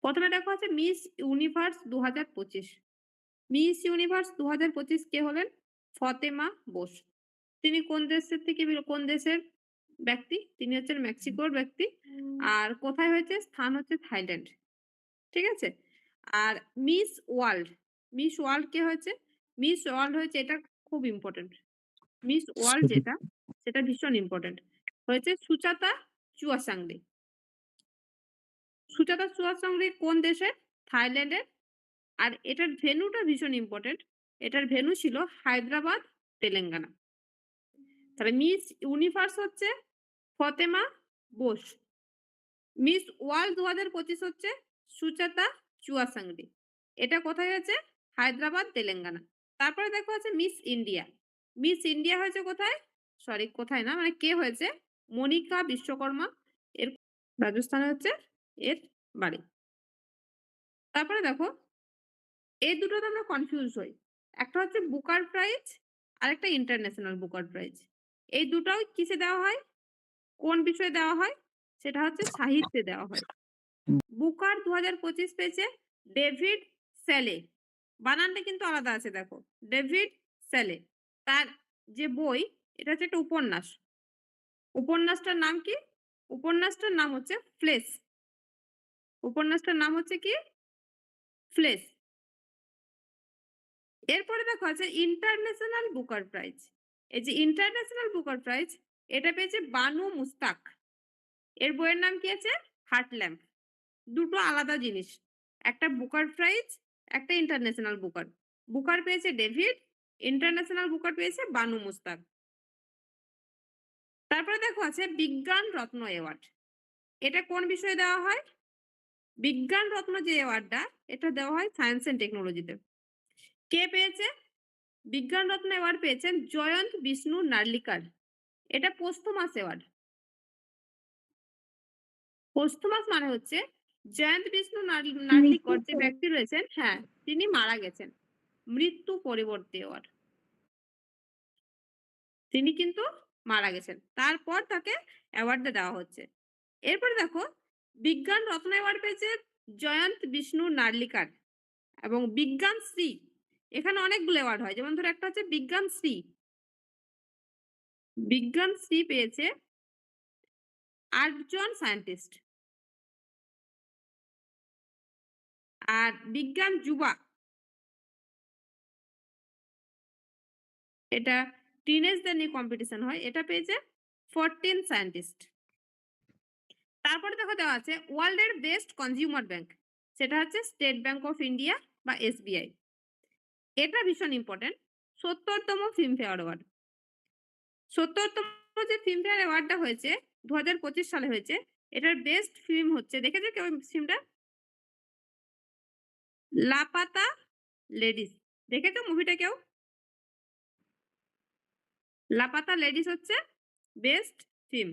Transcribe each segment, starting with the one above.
প্রথমে দেখো আছে মিস ইউনিভার্স 2025। মিস ইউনিভার্স 2025 কে হলেন? ফতেমা বোস। তিনি কোন দেশের ব্যক্তি? তিনি হচ্ছেন মেক্সিকোর ব্যক্তি। আর কোথায় হয়েছে? স্থান হচ্ছে থাইল্যান্ড। ঠিক আছে? আর মিস ওয়ার্ল্ড, মিস ওয়ার্ল্ড কে হয়েছে? মিস ওয়ার্ল্ড হয়েছে এটা খুব ইম্পোর্টেন্ট। মিস ওয়ার্ল্ড যেটা সেটা ভীষণ ইম্পোর্টেন্ট। হয়েছে সুচাতা চুয়াসাংলি। সুচাতা চুয়াসাংলি কোন দেশের? থাইল্যান্ডের। আর এটার ভেন্যুটা ভীষণ ইম্পোর্টেন্ট। এটার ভেন্যু ছিল হায়দ্রাবাদ, তেলেঙ্গানা। তাহলে মিস ইউনিভার্স হচ্ছে ফতেমা বোস। মিস ওয়ার্ল্ড ২০২৫ হচ্ছে সুচাতা চুয়াসাংলি। এটা কোথায় হয়েছে? হায়দ্রাবাদ, তেলেঙ্গানা। তারপরে দেখো আছে মিস ইন্ডিয়া। মিস ইন্ডিয়া হয়েছে কোথায়? সরি কোথায় না মানে কে হয়েছে? মনিকা বিশ্বকর্মা। এর রাজস্থানে হচ্ছে এর বাড়ি। তারপরে দেখো এই দুটোতে আমরা কনফিউজ হই। একটা হচ্ছে বুকার প্রাইজ, আরেকটা ইন্টারন্যাশনাল বুকার প্রাইজ। এই দুটোই কিসে দেওয়া হয়? কোন বিষয়ে দেওয়া হয়? সেটা হচ্ছে সাহিত্যে দেওয়া হয়। বুকার ২০২৫ পেয়েছে ডেভিড স্যালে। বানানটা কিন্তু আলাদা আছে দেখো। ডেভিড স্যালে। তার যে বই এটা হচ্ছে একটা উপন্যাস। উপন্যাসটার নাম কি? উপন্যাসটার নাম হচ্ছে 'ফ্লেশ'। উপন্যাসটার নাম হচ্ছে কি? 'ফ্লেশ'। এরপরে দেখো আছে ইন্টারন্যাশনাল বুকার প্রাইজ। এই যে ইন্টারন্যাশনাল বুকার প্রাইজ এটা পেয়েছে বানু মুস্তাক। এর বইয়ের নাম কি আছে? 'Heart lamp'. দুটো আলাদা জিনিস। একটা বুকার প্রাইজ, একটা ইন্টারন্যাশনাল বুকার। বুকার পেয়েছে ডেভিড, ইন্টারন্যাশনাল বুকার পেয়েছে বানু মুস্তাক। তারপরে দেখো আছে বিজ্ঞান রত্ন অ্যাওয়ার্ড। এটা কোন বিষয়ে দেওয়া হয়? বিজ্ঞান রত্ন যে অ্যাওয়ার্ডটা এটা দেওয়া হয় সায়েন্স অ্যান্ড টেকনোলজিতে। কে পেয়েছে? বিজ্ঞান রত্ন অ্যাওয়ার্ড পেয়েছেন জয়ন্ত বিষ্ণু নার্লিকার। এটা পোস্থমাস অ্যাওয়ার্ড। পোস্থমাস মানে হচ্ছে জয়ন্ত বিষ্ণু নার্লিকর যে ব্যক্তি রয়েছেন হ্যাঁ, তিনি মারা গেছেন। মৃত্যু পরবর্তী অ্যাওয়ার্ড। তিনি কিন্তু মারা গেছেন। তারপর তাকে অ্যাওয়ার্ডটা দেওয়া হচ্ছে। এরপরে দেখো বিজ্ঞান রত্ন অ্যাওয়ার্ড পেয়েছে জয়ন্ত বিষ্ণু নার্লিকার এবং বিজ্ঞান শ্রী। এখানে অনেকগুলো অ্যাওয়ার্ড হয়। যেমন ধরো একটা হচ্ছে বিজ্ঞান শ্রী। বিজ্ঞান শ্রী পেয়েছে ৮ জন সায়েন্টিস্ট। আর বিজ্ঞান যুবা এটা টিনেজদের নিয়ে কম্পিটিশন হয়। এটা পেয়েছে 14 সায়েন্টিস্ট। তারপরে দেখো দেওয়া আছে ওয়ার্ল্ড এর বেস্ট কনজিউমার ব্যাংক। সেটা হচ্ছে স্টেট ব্যাংক অফ ইন্ডিয়া বা এসবিআই। এটা ভীষণ ইম্পোর্টেন্ট। ৭০ তম ফিল্মফেয়ার অ্যাওয়ার্ড। ৭০ তম যে ফিল্মফেয়ার অ্যাওয়ার্ডটা হয়েছে ২০২৫ সালে হয়েছে। এটার বেস্ট ফিল্ম হচ্ছে দেখেছো কেউ ওই ফিল্মটা? 'লাপাতা লেডিস'। দেখেছো মুভিটা কেউ? 'লাপাতা লেডিস' হচ্ছে বেস্ট ফিল্ম।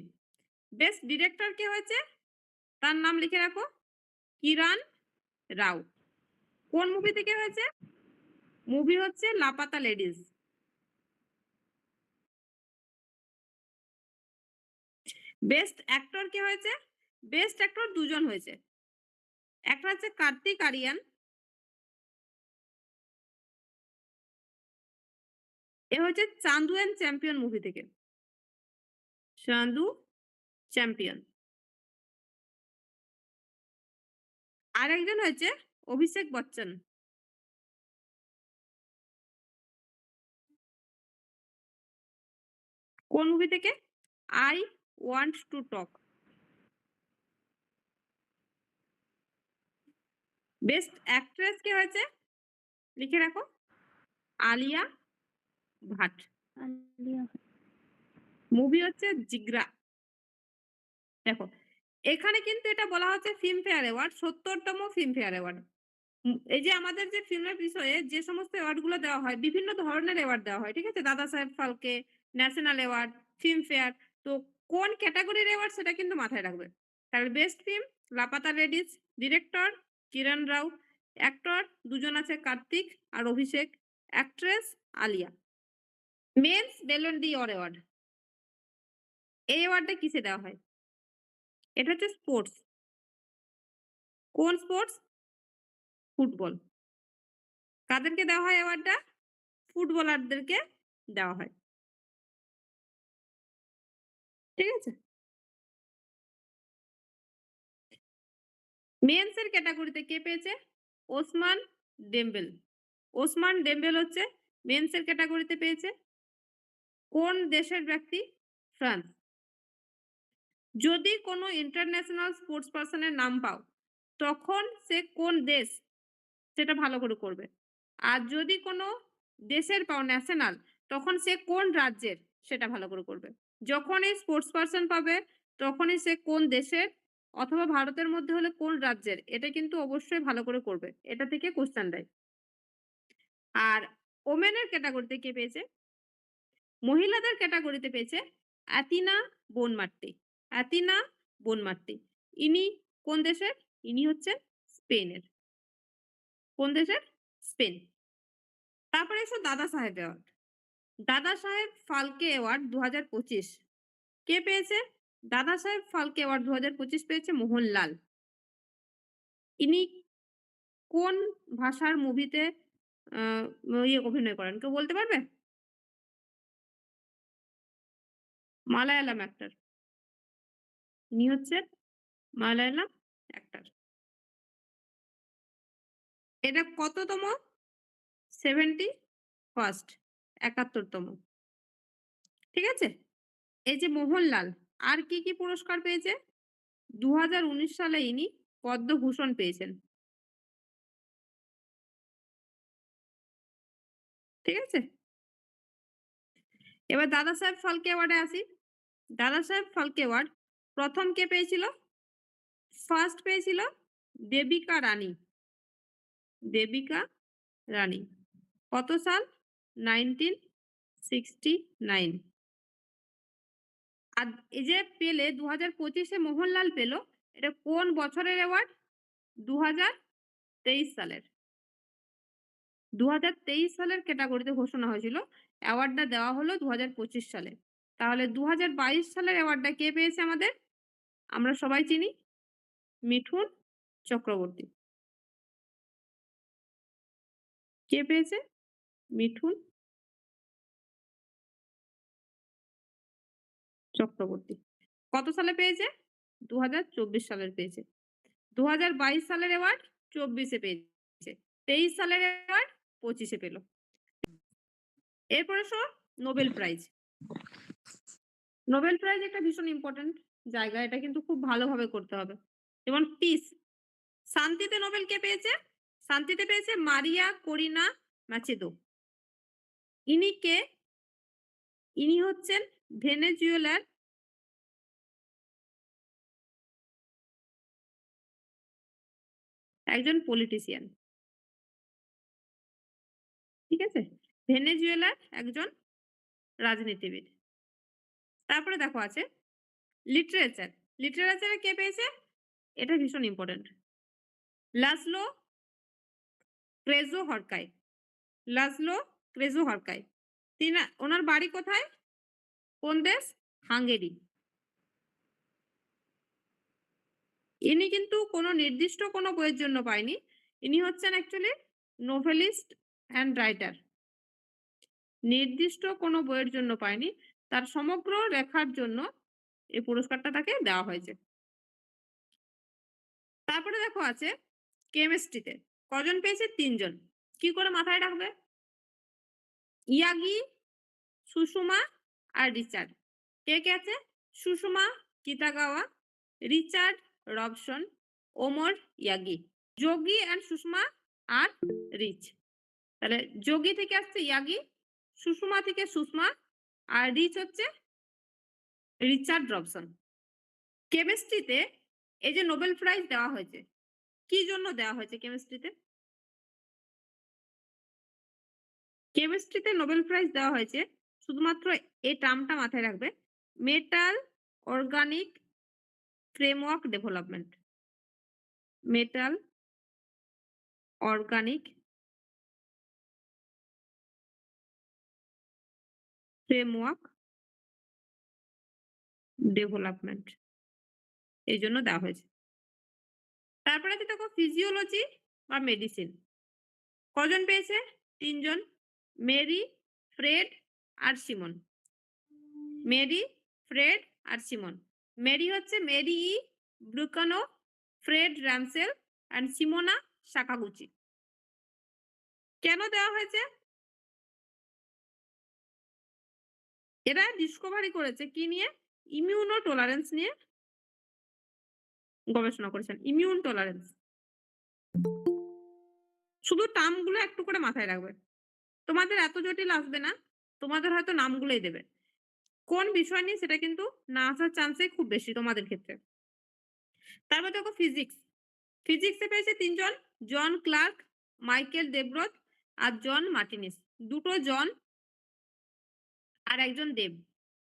বেস্ট ডিরেক্টর কে হয়েছে? তার নাম লিখে রাখো। কিরণ রাও। কোন মুভি থেকে হয়েছে? মুভি হচ্ছে 'লাপাতা লেডিস'। বেস্ট অ্যাক্টর কে হয়েছে? বেস্ট অ্যাক্টর ২ জন হয়েছে। একটা হচ্ছে কার্তিক আরিয়ান। এ হচ্ছে 'চান্দু অ্যান্ড চ্যাম্পিয়ন' মুভি থেকে। 'চান্দু চ্যাম্পিয়ন'। আরেকজন হয়েছে অভিষেক বচ্চন। কোন মুভি থেকে? 'I want to talk'. Best actress কে হয়েছে? লিখে রাখো। আলিয়া ভাট। মুভি হচ্ছে 'জিগরা'। দেখো, এখানে কিন্তু এটা বলা হচ্ছে ফিল্মফেয়ার অ্যাওয়ার্ড ৭০ তম ফিল্মফেয়ার অ্যাওয়ার্ড। এই যে আমাদের যে ফিল্মের বিষয়ে যে সমস্ত অ্যাওয়ার্ড গুলো দেওয়া হয়, বিভিন্ন ধরনের অ্যাওয়ার্ড দেওয়া হয়। ঠিক আছে? দাদা সাহেব ফালকে, ন্যাশনাল অ্যাওয়ার্ড, ফিল্মফেয়ার। তো কোন ক্যাটেগরির অ্যাওয়ার্ড সেটা কিন্তু মাথায় রাখবে। তাহলে best film 'Laapataa ladies', director Kiran Rao, actor ২ জন আছে কার্তিক আর Abhishek, actress Alia. Men's Ballon d'Or award. এই অ্যাওয়ার্ডটা কিসে দেওয়া হয়? এটা হচ্ছে স্পোর্টস। কোন স্পোর্টস? ফুটবল। কাদেরকে দেওয়া হয় অ্যাওয়ার্ডটা? ফুটবলারদেরকে দেওয়া হয়। ঠিক আছে? মেন্স এর ক্যাটেগরিতে কে পেয়েছে? ওসমান ডেম্বেল। ওসমান ডেম্বেল হচ্ছে মেন্স এর ক্যাটেগরিতে পেয়েছে। কোন দেশের ব্যক্তি? ফ্রান্স। যদি কোনো ইন্টারন্যাশনাল স্পোর্টস পারসন এর নাম পাও, তখন সে কোন দেশ সেটা ভালো করে করবে। আর যদি কোনো দেশের পাও ন্যাশনাল, তখন সে কোন রাজ্যের সেটা ভালো করে করবে। যখনই স্পোর্টস পারসন পাবে, তখনই সে কোন দেশের অথবা ভারতের মধ্যে হলে কোন রাজ্যের, এটা কিন্তু অবশ্যই ভালো করে করবে। এটা থেকে কোয়েশ্চেন দেয়। আর ওমেন এর ক্যাটেগরিতে কে পেয়েছে? মহিলাদের ক্যাটেগরিতে পেয়েছে অ্যাথিনা বোনমার্টি। অ্যাথিনা বোনমার্টি। ইনি কোন দেশের? ইনি হচ্ছেন স্পেনের। কোন দেশের? স্পেন। তারপরে এসো দাদা সাহেব অ্যাওয়ার্ড। দাদা সাহেব ফালকে অ্যাওয়ার্ড ২০২৫ কে পেয়েছে? দাদা সাহেব ফালকে অ্যাওয়ার্ড ২০২৫ পেয়েছে মোহনলাল। ইনি কোন ভাষার মুভিতে আ অভিনয় করেন? কেউ বলতে পারবে? মালায়ালাম অ্যাক্টর। ইনি হচ্ছেন মালায়ালাম অ্যাক্টর। এটা কততম? 71st ৭১ তম। ঠিক আছে? এই যে মোহনলাল আর কি পুরস্কার পেয়েছে? ২০১৯ সালে ইনি পদ্মভূষণ পেয়েছেন। ঠিক আছে? এবার দাদা সাহেব ফালকে অ্যাওয়ার্ডে আসি। দাদা সাহেব ফালকে অ্যাওয়ার্ড ১ম কে পেয়েছিল? ফার্স্ট পেয়েছিল দেবিকা রানী। দেবিকা রানী। কত সাল? 1969। আর এই যে পেলে ২০২৫ এ মোহনলাল পেল, এটা কোন বছরের অ্যাওয়ার্ড? ২০২৩ সালের। ২০২৩ সালের ক্যাটেগরিতে ঘোষণা হয়েছিল। অ্যাওয়ার্ডটা দেওয়া হলো ২০২৫ সালে। তাহলে ২০২২ সালের অ্যাওয়ার্ডটা কে পেয়েছে আমাদের? আমরা সবাই চিনি মিঠুন চক্রবর্তী। কে পেয়েছে? মিঠুন চক্রবর্তী। কত সালে পেয়েছে? ২০২৪ সালের পেয়েছে। ২০২২ সালের অ্যাওয়ার্ড ২৪ এ পেয়েছে। ২৩ সালের অ্যাওয়ার্ড ২৫ এ পেল। এরপরে নোবেল প্রাইজ। নোবেল প্রাইজ একটা ভীষণ ইম্পোর্টেন্ট জায়গা। এটা কিন্তু খুব ভালোভাবে করতে হবে। যেমন পিস, শান্তিতে নোবেল কে পেয়েছে? শান্তিতে পেয়েছে মারিয়া করিনা মাচেদো। ইনি কে? ইনি হচ্ছেন ভেনেজুয়েলার একজন পলিটিশিয়ান। ঠিক আছে? ভেনেজুয়েলার একজন রাজনীতিবিদ। তারপরে দেখো আছে লিটারেচার। লিটারেচারে কে পেয়েছে? এটা ভীষণ ইম্পোর্টেন্ট। লাসলো ক্রেজো হরকাই। লাসলো ক্রেজো হরকাই। ওনার বাড়ি কোথায়? কোন দেশ? হাঙ্গেরি। ইনি কিন্তু কোনো নির্দিষ্ট কোনো বইয়ের জন্য পায়নি। ইনি হচ্ছেন অ্যাকচুয়ালি নোভেলিস্ট অ্যান্ড রাইটার। নির্দিষ্ট কোনো বইয়ের জন্য পায়নি। তার সমগ্র লেখার জন্য এই পুরস্কারটা তাকে দেওয়া হয়েছে। তারপরে দেখো আছে কেমিস্ট্রিতে। কজন পেয়েছে? ৩ জন। কি করে মাথায় রাখবে? ইয়াগি, সুষুমা আর রিচার্ড। কে আছে? Susumu Kitagawa, Richard Robson, Omar Yaghi. Yogi and Sushma আর রিচ। তাহলে যোগী থেকে আসছে ইয়াগি, সুষমা থেকে সুষমা আর রিচ হচ্ছে রিচার্ড রবসন। কেমিস্ট্রিতে এই যে নোবেল প্রাইজ দেওয়া হয়েছে, কি জন্য দেওয়া হয়েছে কেমিস্ট্রিতে? কেমিস্ট্রিতে নোবেল প্রাইজ দেওয়া হয়েছে শুধুমাত্র এই টার্মটা মাথায় রাখবে। Metal organic framework development. Metal organic framework development. এইজন্য দেওয়া হয়েছে। তারপরে আছে দেখো ফিজিওলজি বা মেডিসিন। কজন পেয়েছে? ৩ জন। মেরি, ফ্রেড আর সিমন। মেরি, ফ্রেড আর সিমন। মেরি হচ্ছে Mary E Brunkow, Fred Ramsdell and Shimon Sakaguchi. কেন দেওয়া হয়েছে? এরা ডিসকভারি করেছে কি নিয়ে? ইমিউনো টলারেন্স নিয়ে গবেষণা করেছেন। Immune tolerance. শুধু টার্ম গুলো একটু করে মাথায় রাখবে। তোমাদের এত জটিল আসবে না। তোমাদের হয়তো নামগুলোই দেবে। কোন বিষয় নিয়ে সেটা কিন্তু না আসার চান্সই খুব বেশি তোমাদের ক্ষেত্রে। তারপর দেখো ফিজিক্স। ফিজিক্সে পেয়েছে ৩ জন। জন ক্লার্ক, মাইকেল দেবব্রত আর জন মার্টিনিস। ২ টো জন আর একজন দেব।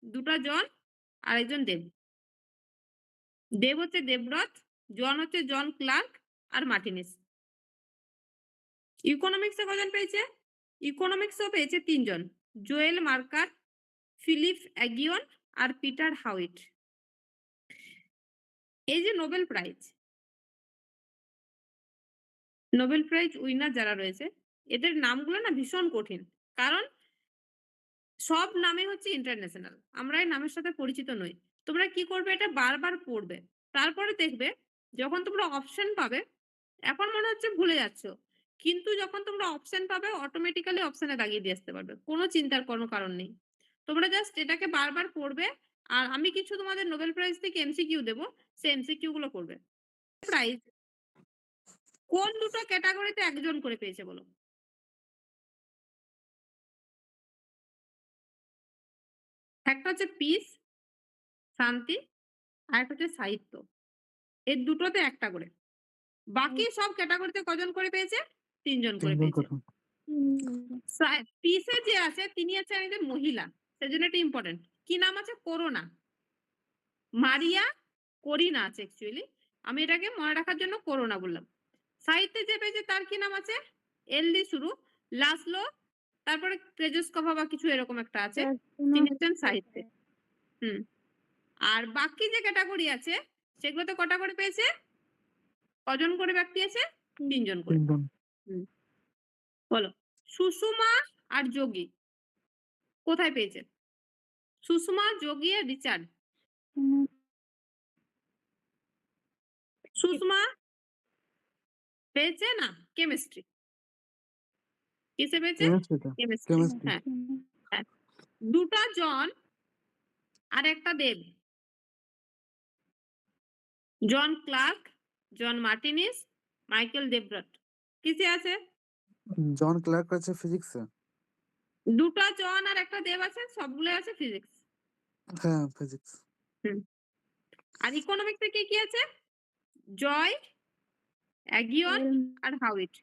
২ টা জন আর একজন দেব। দেব হচ্ছে দেবব্রত, জন হচ্ছে জন ক্লার্ক আর মার্টিনিস। ইকোনমিক্সে কজন পেয়েছে? ইকোনমিক্সেও পেয়েছে ৩ জন। জোয়েল মার্কার, ফিলিপ অ্যাগিয়ন আর পিটার হাউইট। এই যে Nobel prize, Nobel prize winner যারা রয়েছে এদের নামগুলো না ভীষণ কঠিন। কারণ সব নামই হচ্ছে ইন্টারন্যাশনাল। আমরা এই নামের সাথে পরিচিত নই। তোমরা কি করবে? এটা বারবার পড়বে। তারপরে দেখবে যখন তোমরা অপশন পাবে, এখন মনে হচ্ছে ভুলে যাচ্ছ। কিন্তু যখন তোমরা অপশন পাবে অটোমেটিক্যালি অপশনে দাগিয়ে দিয়ে আসতে পারবে। কোনো চিন্তার কোনো কারণ নেই। তোমরা জাস্ট এটাকে বারবার পড়বে। আর আমি কিছু তোমাদের নোবেল প্রাইজ থেকে এমসিকিউ দেব। সেই এমসিকিউ গুলো করবে। প্রাইজ কোন দুটো ক্যাটাগরিতে ১ জন করে পেয়েছে বলো? একটা হচ্ছে পিস, শান্তি, আরেকটা হচ্ছে সাহিত্য। এর দুটোতে একটা করে। বাকি সব ক্যাটাগরিতে কজন করে পেয়েছে? ৩ জন করে তিনজন পেয়েছে। করে। পিসে যে আছে তিনি হচ্ছেন একজন মহিলা। সেজন্য এটা ইম্পোর্টেন্ট। কি নাম আছে? করোনা। মারিয়া করিনা আছে অ্যাকচুয়ালি। আমি এটাকে মনে রাখার জন্য করোনা বললাম। সাহিত্যে যে পেয়েছে তার কি নাম আছে? এল দিয়ে শুরু। লাসলো, তারপরে ক্রেজস্কভা বা কিছু এরকম একটা আছে। তিনি হচ্ছেন সাহিত্যে। হুম। আর বাকি যে ক্যাটাগরি আছে সেগুলোতে কটা করে পেয়েছে? কজন করে ব্যক্তি আছে? ৩ জন করে। ৩ জন। হুম। বলো। সুষমা আর যোগী কোথায় পেয়েছে? সুষমা, যোগী আর রিচার্ড। সুষমা পেয়েছে না কেমিস্ট্রি। কিসে পেয়েছে? কেমিস্ট্রিতে? কেমিস্ট্রি। কেমিস্ট্রি। হ্যাঁ, হ্যাঁ। ২ টা জন আর একটা দেব। জন ক্লার্ক, জন মার্টিনিস, মাইকেল দেবব্রত। কিসে আছে? জন ক্লার্ক আছে ফিজিক্সে? ২ টা জন আর একটা দেব আছে, সবগুলোই আছে ফিজিক্স। হ্যাঁ, ফিজিক্স। হুম। আর ইকোনমিক্সে কি আছে? জয়, অ্যাগিয়ন আর হাউইট।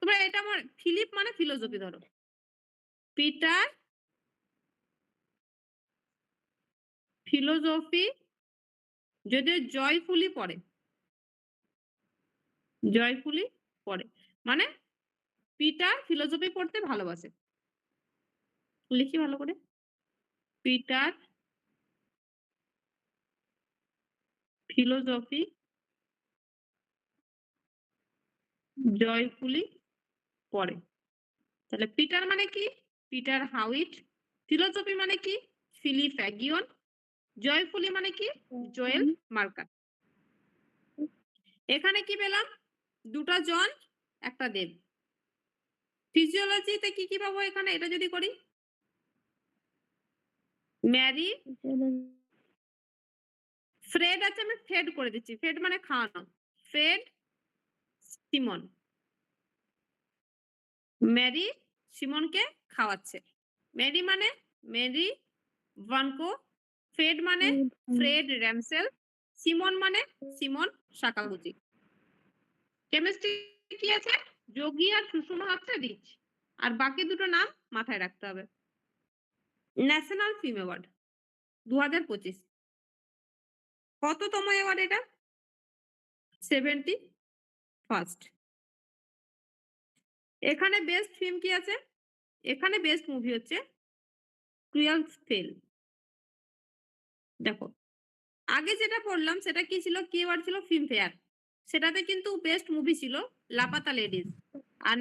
তোমরা এটা ফিলিপ মানে ফিলোজফি ধরো। পিটার ফিলোজফি, যদিও জয়ফুলি পড়ে। জয়ফুলি পড়ে। মানে পিটার ফিলোজফি পড়তে ভালোবাসে। লিখি ভালো করে। পিটার ফিলোজফি জয়ফুলি পড়ে। তাহলে পিটার মানে কি? Peter Howitt. ফিলোজফি মানে কি? ফিলিপ অ্যাগিয়ন। জয়ফুলি মানে কি? Joel marker. এখানে কি পেলাম? ২ টা জন, একটা দেব। ফিজিওলজিতে কি পাবো এখানে? এটা যদি করি, ম্যারি, ফ্রেড আছে, আমি ফেড করে দিচ্ছি। ফেড মানে খাওয়ানো। Fred, Simon. ম্যারি সিমনকে খাওয়াচ্ছে। ম্যারি মানে মেরি ভানকো, ফ্রেড মানে ফ্রেড র্যামসেল, সিমন মানে সিমন সাকাগুচি। কেমিস্ট্রি কি আছে? যোগী আর সুষমা হচ্ছে রিচ। আর বাকি দুটো নাম মাথায় রাখতে হবে। ন্যাশনাল ফিল্ম অ্যাওয়ার্ড ২০২৫ কততম অ্যাওয়ার্ড এটা? 71st। এখানে বেস্ট ফিল্ম কি আছে? এখানে বেস্ট মুভি হচ্ছে ক্রুয়েল স্পেল। দেখো, আগে যেটা পড়লাম সেটা কি ছিল? কি অ্যাওয়ার্ড ছিল? ফিল্মফেয়ার। সেটাতে কিন্তু বেস্ট মুভি ছিল লাপাতা লেডিজ। আর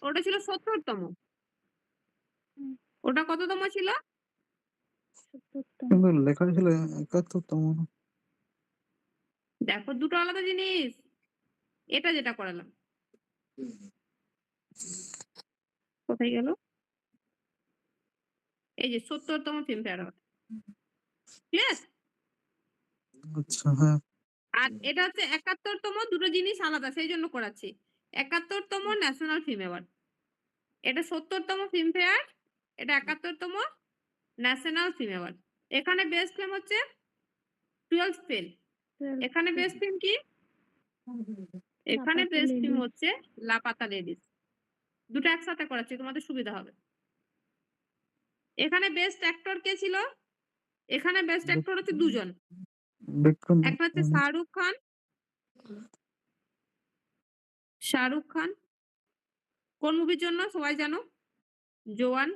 ওটা ছিল ৭০তম। ওটা কততম ছিল? কিন্তু লেখা ছিল ৭১তম। দেখো দুটো আলাদা জিনিস। এটা যেটা করালাম। কোথায় গেল? এই যে ৭০তম ফিল্মফেয়ার অ্যাওয়ার্ড। ক্লিয়ার? আচ্ছা, হ্যাঁ। আর এটা হচ্ছে ৭১তম, দুটো জিনিস আলাদা সেই জন্য করাচ্ছি। ৭১তম ন্যাশনাল ফিল্ম অ্যাওয়ার্ড। এটা ৭০তম ফিল্মফেয়ার, এটা ৭১তম ন্যাশনাল ফিল্ম অ্যাওয়ার্ড। এখানে বেস্ট ফিল্ম হচ্ছে 12th ফেল। এখানে বেস্ট ফিল্ম কি? এখানে লাপাতা বেস্ট ফিল্ম লেডিজ। হচ্ছে লাপাতা লেডিজ। দুটো একসাথে করাচ্ছি তোমাদের সুবিধা হবে। এখানে বেস্ট অ্যাক্টর কে ছিল? এখানে বেস্ট অ্যাক্টর হচ্ছে দুজন। বিক্রম একটা হচ্ছে শাহরুখ খান। শাহরুখ খান কোন মুভির জন্য সবাই জানো? জওয়ান।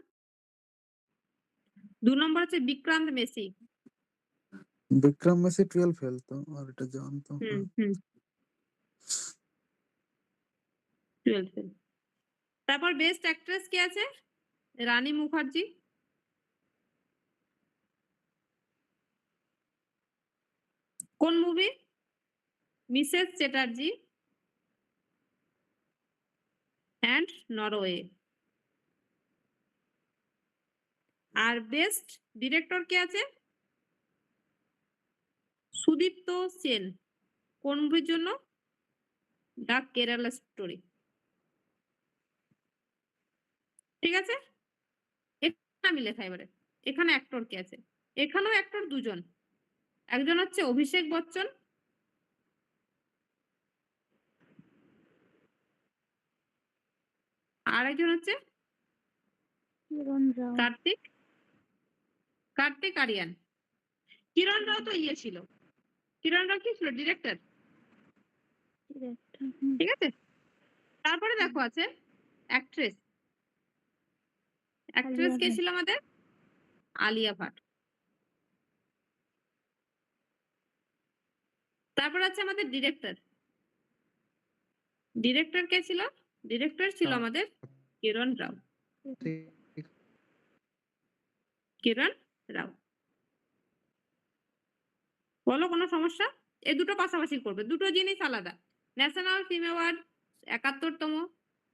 ২ নম্বর হচ্ছে বিক্রান্ত মেসি। বিক্রম মেসি 12 ফেল তো, আর এটা জান তো। হুম, হুম। 12 ফেল। তারপর বেস্ট অ্যাক্ট্রেস কে আছে? রানী মুখার্জি। কোন movie? Mrs Chatterjee and Norway. আর বেস্ট ডিরেক্টর কে আছে? সুদীপ্ত সেন। কোন মুভির জন্য? The Kerala story. ঠিক আছে? এখানে আমি লেখা এবারে। এখানে অ্যাক্টর কে আছে? এখানেও অ্যাক্টর দুজন। একজন হচ্ছে অভিষেক বচ্চন। আর একজন হচ্ছে কিরণ রাও। কার্তিক আরিয়ান। কিরণ রাও তো ইয়ে ছিল। কিরণ রাও কি ছিল? ডিরেক্টর। ডিরেক্টর। ঠিক আছে? তারপরে দেখো আছে অ্যাক্ট্রেস। অ্যাক্ট্রেস কে ছিল আমাদের? আলিয়া ভাট। তারপর আছে আমাদের ডিরেক্টর। ডিরেক্টর কে ছিল? ডিরেক্টর ছিল আমাদের কিরণ রাও। কিরণ রাও। বলো কোনো সমস্যা? এই দুটো পাশাপাশি করবে। দুটো জিনিস আলাদা। ন্যাশনাল ফিল্ম অ্যাওয়ার্ড ৭১তম,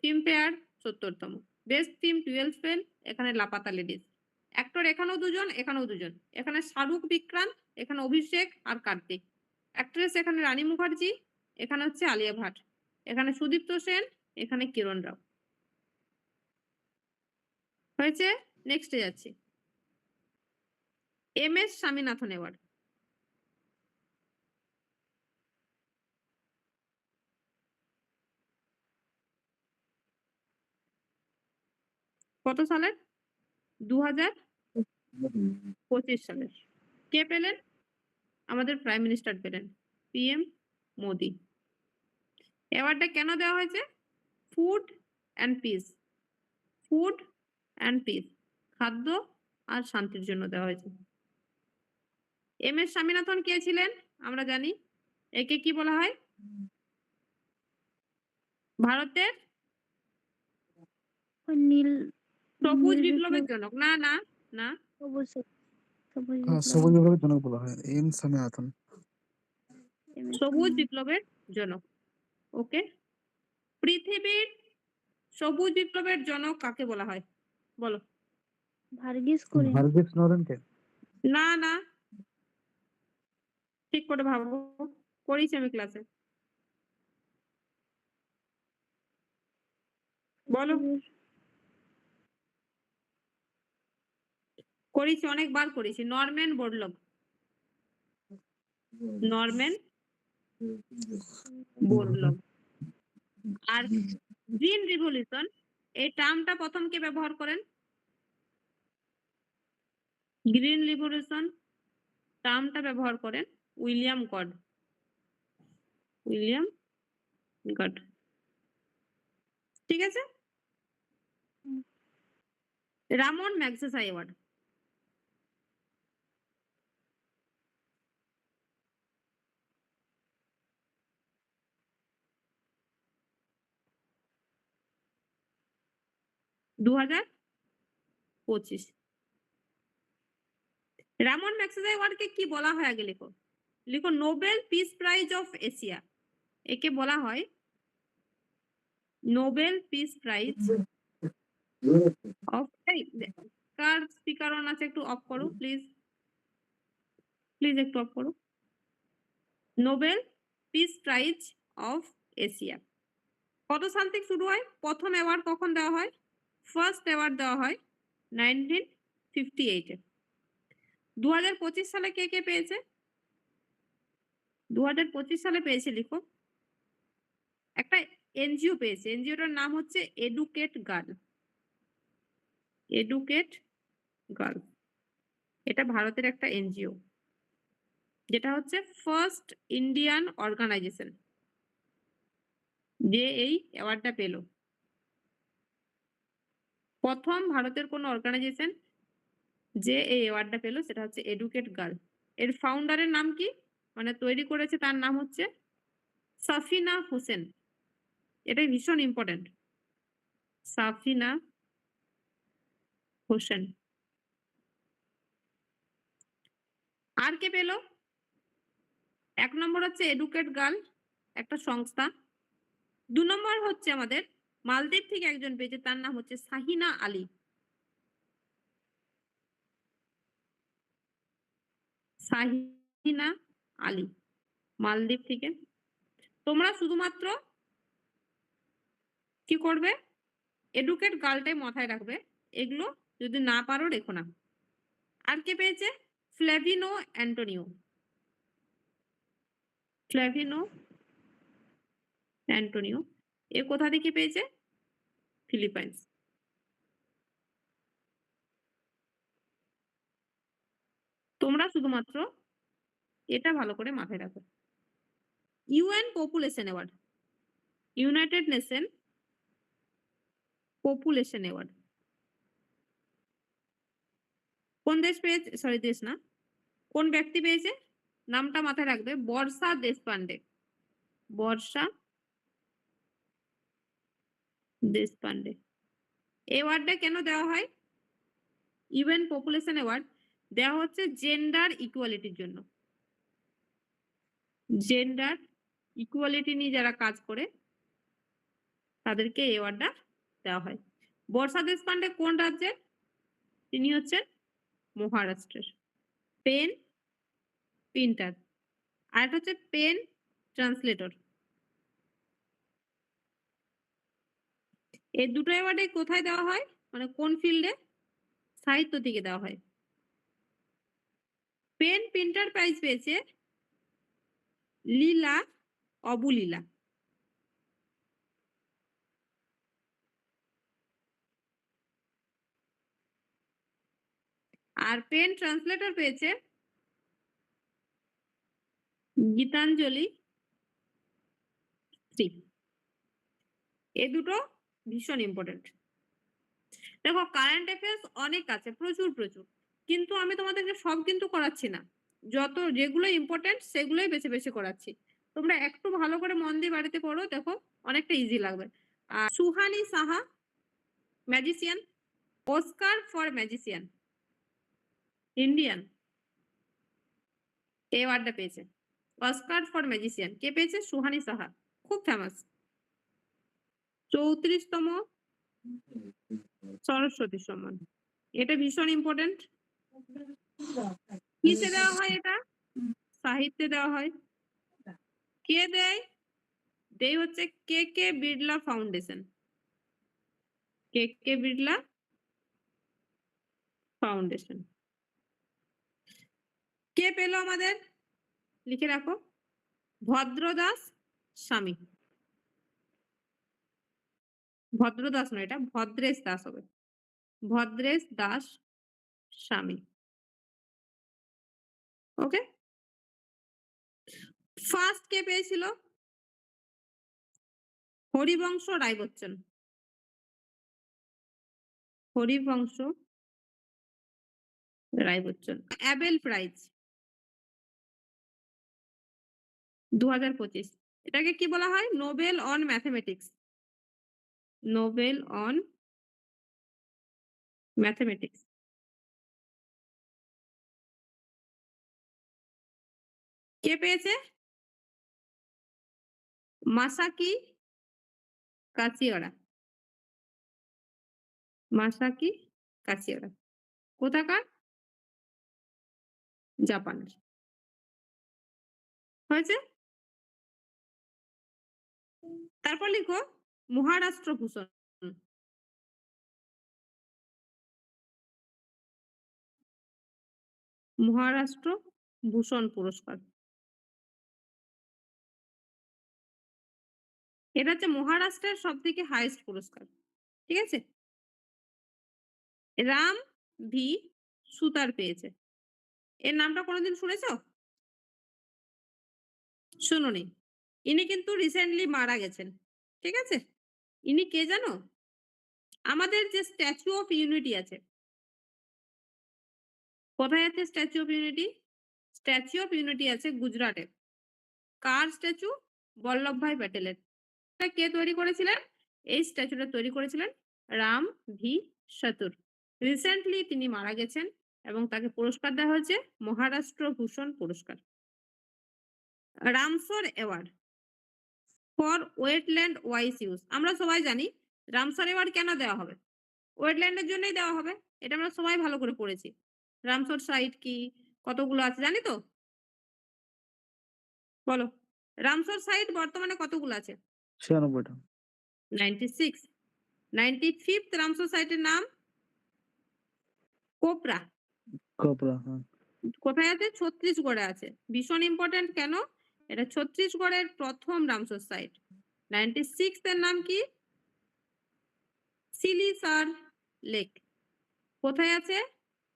ফিল্মফেয়ার ৭০তম। বেস্ট ফিল্ম 12 ফেল, এখানে লাপাতা লেডিজ। অ্যাক্টর এখানেও দুজন, এখানেও দুজন। এখানে শাহরুখ বিক্রান্ত, এখানে অভিষেক আর কার্তিক। অ্যাক্ট্রেস এখানে রানী মুখার্জি, এখানে হচ্ছে আলিয়া ভাট। এখানে সুদীপ্ত সেন, এখানে কিরণ রাও। হয়েছে? নেক্সটে যাচ্ছি। এম.এস. স্বামীনাথন অ্যাওয়ার্ড। কত সালের? ২০২৫ সালের। কে পেলেন? আমাদের প্রাইম মিনিস্টার পেলেন। পিএম মোদি। অ্যাওয়ার্ডটা কেন দেওয়া হয়েছে? Food and piece. Food and piece. খাদ্য আর শান্তির জন্য দেওয়া হয়েছে। এম.এস. স্বামীনাথন কে ছিলেন? আমরা জানি। একে কি বলা হয়? ভারতের নীল সবুজ নীল বিপ্লবের বিপ্লব। জনক। না, না, না। সবুজ সবুজ হ্যাঁ, বিপ্লব। সবুজ বিপ্লবের জনক বলা হয় এম স্বামীনাথন। সবুজ বিপ্লবের জনক। ওকে। পৃথিবীর সবুজ বিপ্লবের জনক কাকে বলা হয়? বলো। ভার্গিস কুরিয়েন। ভার্গিস কুরিয়েনকে। না, না। ঠিক করে ভাবো। করেছি আমি ক্লাসে। বলো। করেছি, অনেকবার করেছি। Norman Borlaug. Norman Borlaug. আর গ্রিন রিভলিউশন এই টার্মটা প্রথম কে ব্যবহার করেন? গ্রিন রিভলিউশন টার্মটা ব্যবহার করেন উইলিয়াম গড। William God. ঠিক আছে? Ramon Magsaysay award. 2025। Ramon Magsaysay অ্যাওয়ার্ডকে কি বলা হয় আগে লিখো। লিখো Nobel peace prize of Asia. একে বলা হয় নোবেল পিস প্রাইজ অফ। কার স্পিকার অন আছে একটু অফ করো প্লিজ। প্লিজ একটু অফ করো। Nobel peace prize of Asia কত সাল থেকে শুরু হয়? প্রথম অ্যাওয়ার্ড কখন দেওয়া হয়? ফার্স্ট অ্যাওয়ার্ড দেওয়া হয় 1958 এ। 2025 সালে কে কে পেয়েছে? 2025 সালে পেয়েছে লিখো একটা এনজিও পেয়েছে। এনজিওটার নাম হচ্ছে এডুকেট গার্ল। এডুকেট গার্ল এটা ভারতের একটা এনজিও, যেটা হচ্ছে ফার্স্ট ইন্ডিয়ান অর্গানাইজেশন যে এই অ্যাওয়ার্ডটা পেল। প্রথম ভারতের কোন অর্গানাইজেশন যে এই অ্যাওয়ার্ডটা পেল সেটা হচ্ছে এডুকেট গার্ল। এর ফাউন্ডারের নাম কি, মানে তৈরি করেছে তার নাম হচ্ছে সাফিনা হোসেন। এটাই ভীষণ ইম্পর্টেন্ট, সাফিনা হোসেন। আর কে পেল? 1 নম্বর হচ্ছে এডুকেট গার্ল একটা সংস্থা। 2 নম্বর হচ্ছে আমাদের মালদ্বীপ থেকে একজন পেয়েছে, তার নাম হচ্ছে শাহিনা আলী। শাহিনা আলী মালদ্বীপ থেকে। তোমরা শুধুমাত্র কি করবে, এডুকেট গার্লটাই মাথায় রাখবে, এগুলো যদি না পারো রেখো না। আর কে পেয়েছে? ফ্ল্যাভিনো অ্যান্টোনিও। ফ্ল্যাভিনো অ্যান্টোনিও এ কোথা থেকে পেয়েছে? ফিলিপাইন্স। তোমরা শুধুমাত্র এটা ভালো করে মাথায় রাখো। UN population award, United nation population award কোন দেশ পেয়েছে? সরি দেশ না, কোন ব্যক্তি পেয়েছে? নামটা মাথায় রাখবে, বর্ষা দেশপান্ডে। বর্ষা দেশপান্ডে। এই অ্যাওয়ার্ডটা কেন দেওয়া হয়? ইউএন পপুলেশন অ্যাওয়ার্ড দেওয়া হচ্ছে জেন্ডার ইকুয়ালিটির জন্য। জেন্ডার ইকুয়ালিটি নিয়ে যারা কাজ করে তাদেরকে এই অ্যাওয়ার্ডটা দেওয়া হয়। বর্ষা দেশপান্ডে কোন রাজ্যের? তিনি হচ্ছেন মহারাষ্ট্রের। পেন প্রিন্টার আর একটা হচ্ছে পেন ট্রান্সলেটর। এই দুটো অ্যাওয়ার্ডে কোথায় দেওয়া হয়, মানে কোন ফিল্ডে? সাহিত্য থেকে দেওয়া হয়। পেন প্রিন্টার প্রাইজ পেয়েছে লীলা অবলীলা। আর পেন ট্রান্সলেটর পেয়েছে গীতাঞ্জলি শ্রী। এই দুটো ভীষণ ইম্পর্টেন্ট। দেখো কারেন্ট অ্যাফেয়ার্স অনেক আছে, প্রচুর প্রচুর, কিন্তু আমি তোমাদেরকে সব কিন্তু করাচ্ছি না, যত যেগুলো ইম্পর্টেন্ট সেগুলোই বেছে বেছে করাচ্ছি। তোমরা একটু ভালো করে মন দিয়ে বাড়িতে পড়ো, দেখো অনেকটা ইজি লাগবে। Suhani Saha magician, Oscar for magician Indian এই অ্যাওয়ার্ডটা পেয়েছে। অস্কার ফর ম্যাজিশিয়ান কে পেয়েছে? সুহানি সাহা, খুব ফেমাস। 34তম সরস্বতী সম্মান, এটা ভীষণ ইম্পর্টেন্ট। কিসে দেওয়া হয় এটা? সাহিত্যে দেওয়া হয়। কে দেয়? দেয় হচ্ছে কে কে বিড়লা ফাউন্ডেশন। কে কে বিড়লা ফাউন্ডেশন। কে পেল আমাদের? লিখে রাখো, ভদ্রদাস স্বামী। ভদ্রদাস নয়, এটা ভদ্রেশ দাস হবে। ভদ্রেশ দাস স্বামী। ওকে। ফার্স্ট কে পেয়েছিল? হরিবংশ রায় বচ্চন। হরিবংশ রায় বচ্চন। Abel prize 2025। এটাকে কি বলা হয়? Nobel on mathematics. Nobel on mathematics. কে পেয়েছে? Masaki Kashiwara. Masaki Kashiwara. কোথাকার? জাপানের। হয়েছে? তারপর লিখো মহারাষ্ট্র ভূষণ। মহারাষ্ট্র ভূষণ পুরস্কার। এটা হচ্ছে মহারাষ্ট্রের সবথেকে হাইয়েস্ট পুরস্কার। ঠিক আছে? রাম ভি সুতার পেয়েছে। এর নামটা কোনোদিন শুনেছো? শোনোনি। ইনি কিন্তু রিসেন্টলি মারা গেছেন। ঠিক আছে? ইনি কে জানো? আমাদের যে স্ট্যাচু অফ ইউনিটি আছে। কোথায় আছে statue of unity? Statue of unity আছে গুজরাটে। কার স্ট্যাচু? বল্লভভাই প্যাটেলের। এটা কে তৈরি করেছিলেন? এই স্ট্যাচুটা তৈরি করেছিলেন রাম ভি সাতুর। রিসেন্টলি তিনি মারা গেছেন এবং তাকে পুরস্কার দেওয়া হয়েছে মহারাষ্ট্র ভূষণ পুরস্কার। Ramsar award for wetland wise use. আমরা সবাই জানি রামসর অ্যাওয়ার্ড কেন দেওয়া হবে? ওয়েটল্যান্ডের জন্যই দেওয়া হবে। এটা আমরা সবাই ভালো করে পড়েছি। রামসর সাইট কি? কতগুলো আছে জানি তো? বলো। রামসর সাইট বর্তমানে কতগুলো আছে? 96টা। 96। 95th রামসর সাইটের নাম? কোপরা। কোপরা, হ্যাঁ। কোথায় আছে? ছত্তিশগড়ে আছে। ভীষণ ইম্পোর্টেন্ট কেন? এটা ছত্তিশগড়ের প্রথম রামসর সাইট। 96 এর নাম কি? সিলিসার লেক। কোথায় আছে?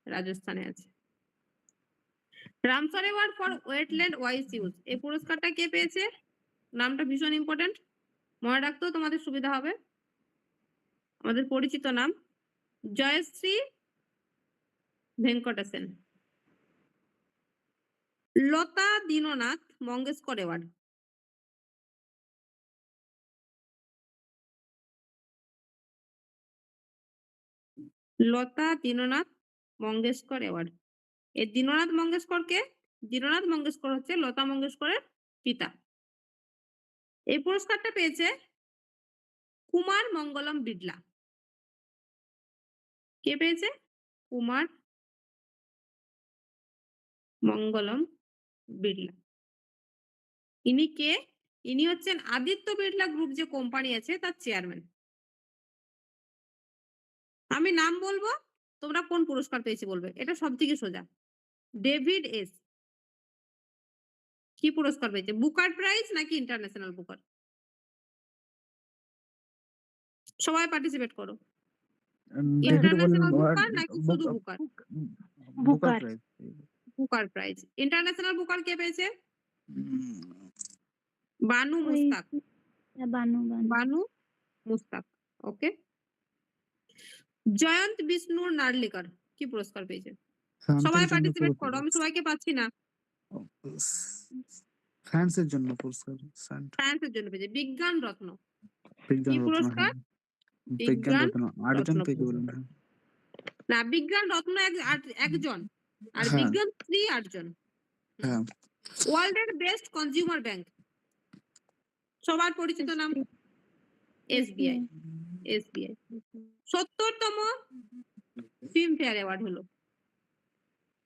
রাজস্থানে আছে। Ramsar award for wetland wise use. এই পুরস্কারটা কে পেয়েছে? নামটা ভীষণ ইম্পর্টেন্ট। মনে রাখতেও তোমাদের সুবিধা হবে। আমাদের পরিচিত নাম জয়শ্রী ভেঙ্কটেশন। লতা দীননাথ মঙ্গেশকর অ্যাওয়ার্ড। লতা দীননাথ মঙ্গেশকর অ্যাওয়ার্ড। এই দীননাথ মঙ্গেশকর কে? দীননাথ মঙ্গেশকর হচ্ছে লতা মঙ্গেশকরের পিতা। এই পুরস্কারটা পেয়েছে কুমার মঙ্গলম বিড়লা। কে পেয়েছে? কুমার মঙ্গলম বিড়লা। ইনি কে? ইনি হচ্ছেন আদিত্য বিড়লা গ্রুপ যে কোম্পানি আছে তার চেয়ারম্যান। আমি নাম বলবো, তোমরা কোন পুরস্কার পেয়েছে বলবে। এটা সবথেকে সোজা। David S. কি পুরস্কার পেয়েছে? বুকার প্রাইজ নাকি ইন্টারন্যাশনাল বুকার? সবাই পার্টিসিপেট করো। ডেভিড বললেন ইন্টারন্যাশনাল বুকার নাকি শুধু Booker? Booker Booker. Prize. Booker prize. International Booker কে পেয়েছে? বানু ওই মুস্তাক। বানু বানু বানু মুস্তাক। ওকে। জয়ন্ত বিষ্ণু নার্লিকার কি পুরস্কার পেয়েছে? সবাই শান্তির জন্য পার্টিসিপেট করো। আমি সবাইকে পাচ্ছি না। ফ্রান্সের জন্য পুরস্কার। সায়েন্সের জন্য পেয়েছে বিজ্ঞান রত্ন। বিজ্ঞান কি রত্ন, পুরস্কার? হ্যাঁ। বিজ্ঞান বিজ্ঞান রত্ন 8 জন রত্ন পেয়েছে পুরস্কার। বলেন, হ্যাঁ। না, বিজ্ঞান রত্ন একজন আর হ্যাঁ, বিজ্ঞান শ্রী 8 জন। হ্যাঁ। ওয়ার্ল্ডের বেস্ট কনজিউমার ব্যাংক। সবার পরিচিত নাম এসবিআই। এসবিআই। 70তম ফিল্ম ফেয়ার অ্যাওয়ার্ড হলো।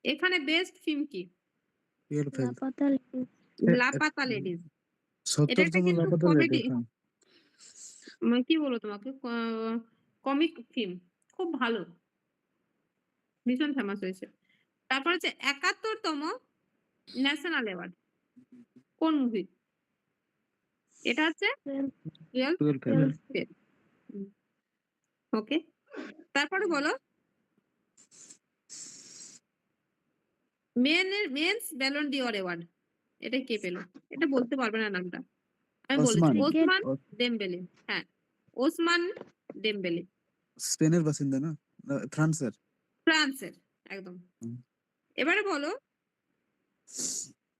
এখানে বেস্ট ফিল্ম কি? Twelve fail. Laapataa ladies. Laapataa ladies. এটা 70 একটা জন কিন্তু লাপাতা কমেডি, লেডিস, হ্যাঁ। কি বলবো তোমাকে, কমিক ফিল্ম। খুব ভালো। ভীষণ ফেমাস হয়েছে। তারপর হচ্ছে 71তম ন্যাশনাল অ্যাওয়ার্ড। কোন মুভি? এটা হচ্ছে 12 টুয়েলভ ফেল। ফেল। ওকে। তারপরে বলো মেন্স ব্যালন ডিওর অ্যাওয়ার্ড। এটা কে পেল? এটা বলতে পারবে না নামটা। আমি বলেছি ওসমান। ওসমান ডেমবেলে। হ্যাঁ, ওসমান ডেমবেলে। স্পেনের বাসিন্দা না? ফ্রান্সের। ফ্রান্সের। একদম। হুম। এবারে বলো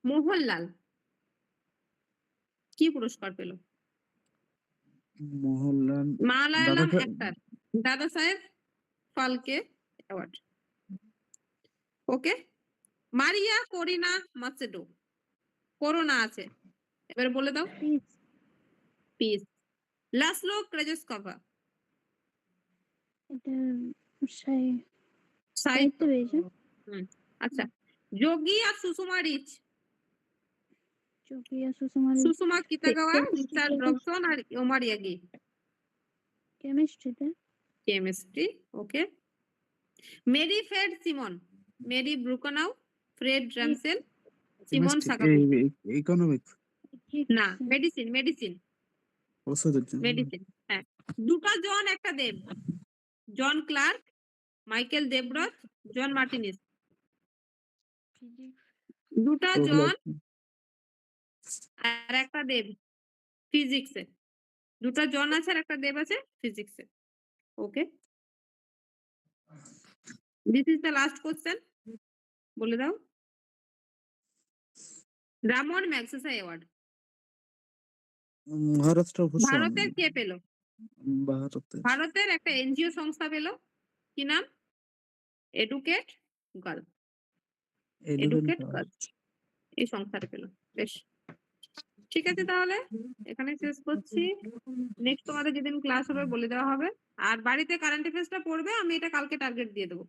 মোহনলাল কি পুরস্কার পেল? মোহনলাল মালায়ালাম দাদা অ্যাক্টর দাদা সাহেব ফালকে অ্যাওয়ার্ড। ওকে? মারিয়া করিনা মাচেডো। করোনা আছে। এবার বলে দাও। Peace peace. Laszlo Krasznahorkai. এটা সাই সাহিত্য। সাহিত্য পেয়েছে। হুম। আচ্ছা। যোগী আর সুষমা রিচ। চকিয়া সুষমারি সুষমা কিতাগাওয়া, chemistry রিচার্ড তে রবসন আর ওমার ইয়াগি। কেমিস্ট্রিতে chemistry. Okay. Mary Fred Simon. Mary Brunkow, Fred Ramsdell, Simon chemistry সাকাবু। ইকোনমিক্স না, মেডিসিন, মেডিসিন, ওষুধের জন্য মেডিসিন। হ্যাঁ। দুটা জন একটা দেব। John Clarke, Michael Devoret, John Martinis. দুটা ওগুলো জন আর একটা দেব ফিজিক্সে। দুটা জন আছে আর একটা দেব আছে ফিজিক্সে। Okay. This is the last question. বলে দাও। Ramon Magsaysay award Maharashtra Bhushan ভারতের কে পেল? ভারতের ভারতের একটা এনজিও সংস্থা পেল। কি নাম? Educate girl. এডুকেট গার্ল এই সংস্থাটা পেল। বেশ, ঠিক আছে, তাহলে এখানে শেষ করছি। নেক্সট তোমাদের যেদিন ক্লাস হবে বলে দেওয়া হবে। আর বাড়িতে কারেন্ট অ্যাফেয়ার্সটা পড়বে, আমি এটা কালকে টার্গেট দিয়ে দেবো।